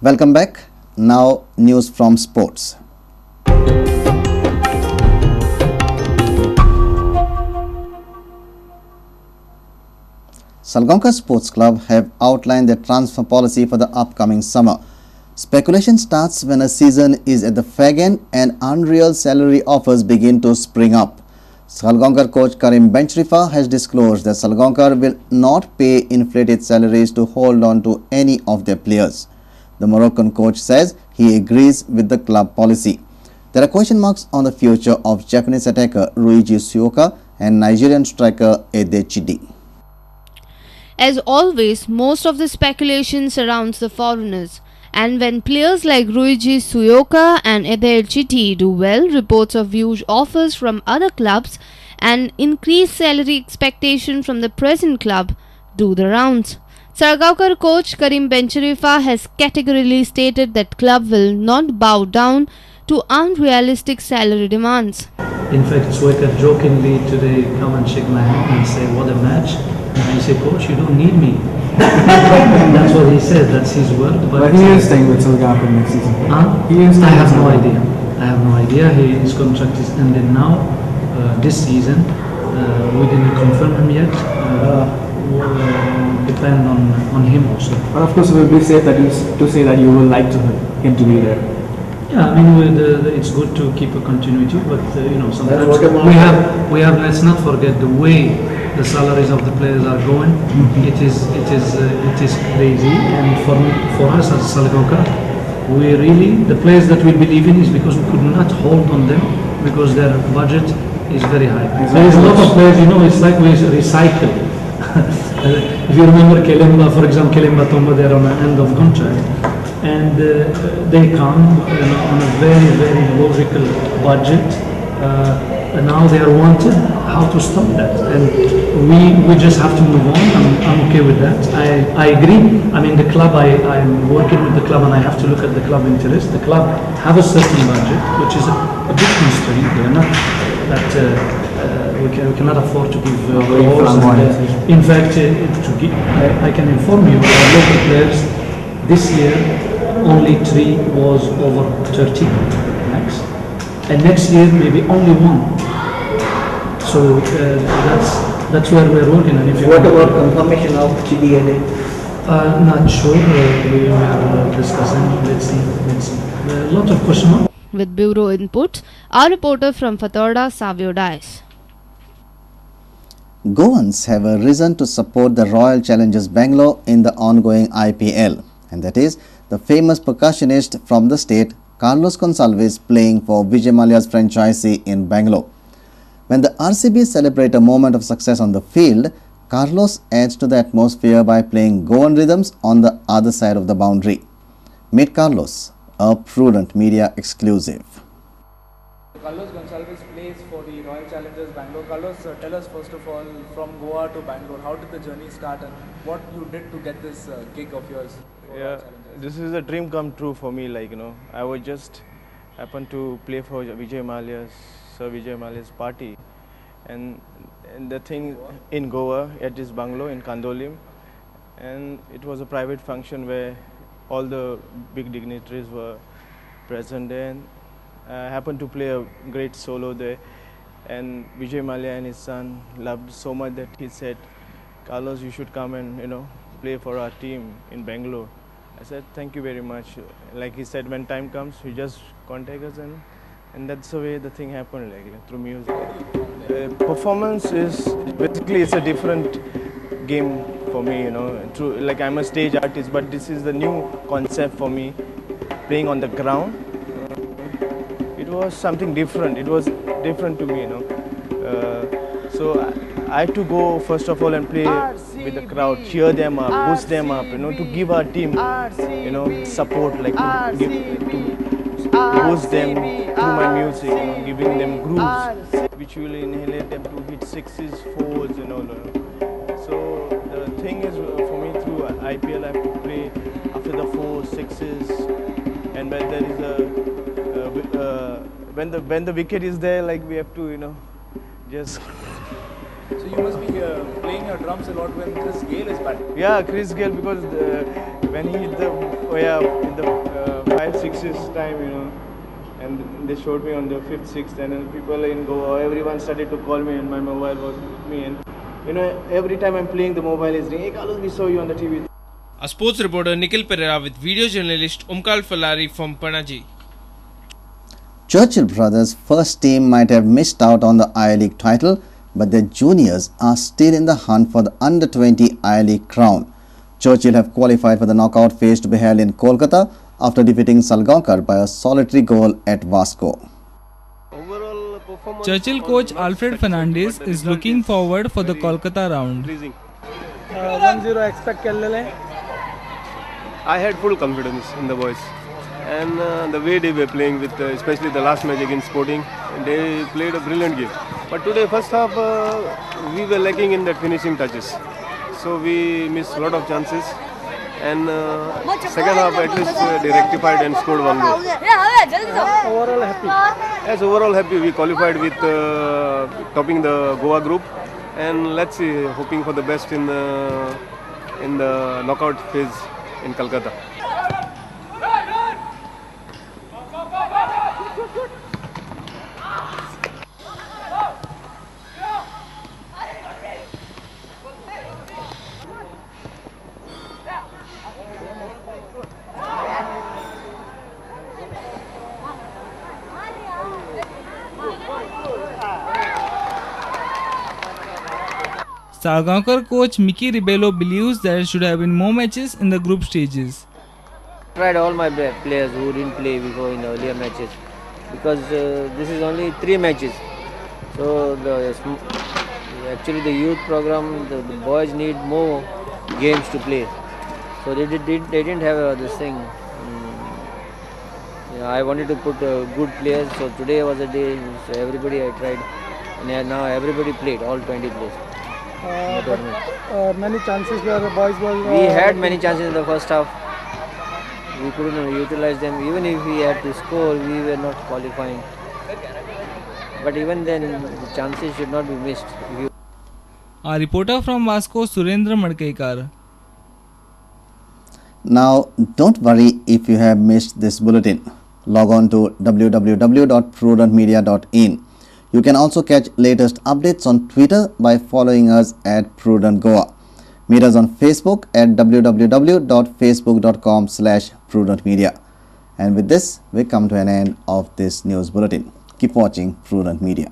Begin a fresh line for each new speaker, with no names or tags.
Welcome back. Now news from sports. Salgaocar Sports Club have outlined their transfer policy for the upcoming summer. Speculation starts when a season is at the fag end and unreal salary offers begin to spring up. Salgaocar coach Karim Benchrifa has disclosed that Salgaocar will not pay inflated salaries to hold on to any of their players. The Moroccan coach says he agrees with the club policy. There are question marks on the future of Japanese attacker Ruiji Seuoka and Nigerian striker Ede Chidi.
As always, most of the speculation surrounds the foreigners. And when players like Ruiji Seuoka and Ede Chidi do well, reports of huge offers from other clubs and increased salary expectation from the present club do the rounds. Salgaocar coach Karim Benchrifa has categorically stated that club will not bow down to unrealistic salary demands.
In fact, Seuoka jokingly today come and shake my hand and say, "What a match." And I say, "Coach, you don't need me." That's what he said, that's his word.
But he is staying with Salgaocar next season.
I have no idea. I have no idea. His contract is ending now, this season. We didn't confirm him yet. Depend on him also.
But of course, it will be safe that to say that you would like him to be there.
Yeah, I mean, it's good to keep a continuity, but sometimes we have. Let's not forget the way the salaries of the players are going. It is crazy, and for us as Salgaocar, the players that we believe in is because we could not hold on them because their budget is very high. There is a lot of players, it's like we recycle. If you remember Kelemba, for example, Kelemba Tomba, they're on the end of contract, and they come on a very, very logical budget, and now they are wanted. How to stop that? And we just have to move on. I'm okay with that. I agree. I mean, the club, I'm working with the club, and I have to look at the club interest. The club have a certain budget, which is a big constraint. They are not that. We cannot afford to give in fact, I can inform you our local players this year only 3 was over 30 max, and next year maybe only 1. So that's where we're working. And if
what about confirmation of Chidi and
not sure. We are discussing. Let's see. A lot of question marks.
With Bureau Input, our reporter from Fatorda, Savio Dice.
Goans have a reason to support the Royal Challengers Bangalore in the ongoing IPL, and that is the famous percussionist from the state Carlos Gonsalves playing for Vijay Mallya's franchisee in Bangalore. When the RCB celebrate a moment of success on the field, Carlos adds to the atmosphere by playing Goan rhythms on the other side of the boundary. Meet Carlos, a Prudent media exclusive.
Carlos Gonsalves plays for the Royal Challengers Bangalore. Carlos, tell us first of all, from Goa to Bangalore, how did the journey start and what you did to get this gig of yours?
Yeah, this is a dream come true for me. I was just happened to play for Vijay Mallya's party, and the thing in Goa at this bungalow in Kandolim, and it was a private function where all the big dignitaries were present there. And I happened to play a great solo there, and Vijay Mallya and his son loved so much that he said, "Carlos, you should come and play for our team in Bangalore." I said, "Thank you very much." Like he said, when time comes, you just contact us, and that's the way the thing happened, through music. Performance is basically it's a different game for me, I'm a stage artist, but this is the new concept for me, playing on the ground. It was something different. It was different to me, So I had to go first of all and play with the crowd, cheer them up, boost them up, to give our team, support, to boost them through my music, giving them grooves, which will inhalate them to hit sixes, fours, So the thing is, for me through IPL, I have to play after the fours, sixes, and when there is when the wicket is there, we have to, just.
So you must be playing your drums a lot when Chris Gale is batting.
Yeah, Chris Gale, because when he hit the in the 5-6's time, and they showed me on the 5th, 6th, and then people in Goa, everyone started to call me, and my mobile was with me, and every time I'm playing, the mobile is ringing. Hey Carlos, we saw you on the TV.
A sports reporter Nikhil Pereira with video journalist Omkar Falari from Panaji.
Churchill brothers' first team might have missed out on the I-League title, but their juniors are still in the hunt for the under-20 I-League crown. Churchill have qualified for the knockout phase to be held in Kolkata after defeating Salgaocar by a solitary goal at Vasco.
Churchill coach Alfred Fernandez is looking forward for the Kolkata round.
1-0 expect
I had full confidence in the boys, and the way they were playing with, especially the last match against Sporting, they played a brilliant game. But today, first half, we were lacking in that finishing touches, so we missed a lot of chances. And second half, at least they rectified and scored one goal.
Overall happy.
Yes, overall happy. We qualified with topping the Goa group, and let's see, hoping for the best in the knockout phase in Calcutta.
Salgaocar coach Mickey Ribello believes there should have been more matches in the group stages.
Tried all my players who didn't play before in the earlier matches, because this is only 3 matches. So actually the youth program, the boys need more games to play. So they didn't have this thing. I wanted to put good players. So today was a day. So everybody I tried, and now everybody played, all 20 players.
Many chances where the boys were.
We had many chances in the first half. We couldn't utilize them. Even if we had to score, we were not qualifying. But even then, the chances should not be missed.
Our reporter from Vasco, Surendra Madkekar.
Now, don't worry if you have missed this bulletin. Log on to www.prudentmedia.in. You can also catch latest updates on Twitter by following us at Prudent Goa. Meet us on Facebook at www.facebook.com/prudentmedia. And with this, we come to an end of this news bulletin. Keep watching Prudent Media.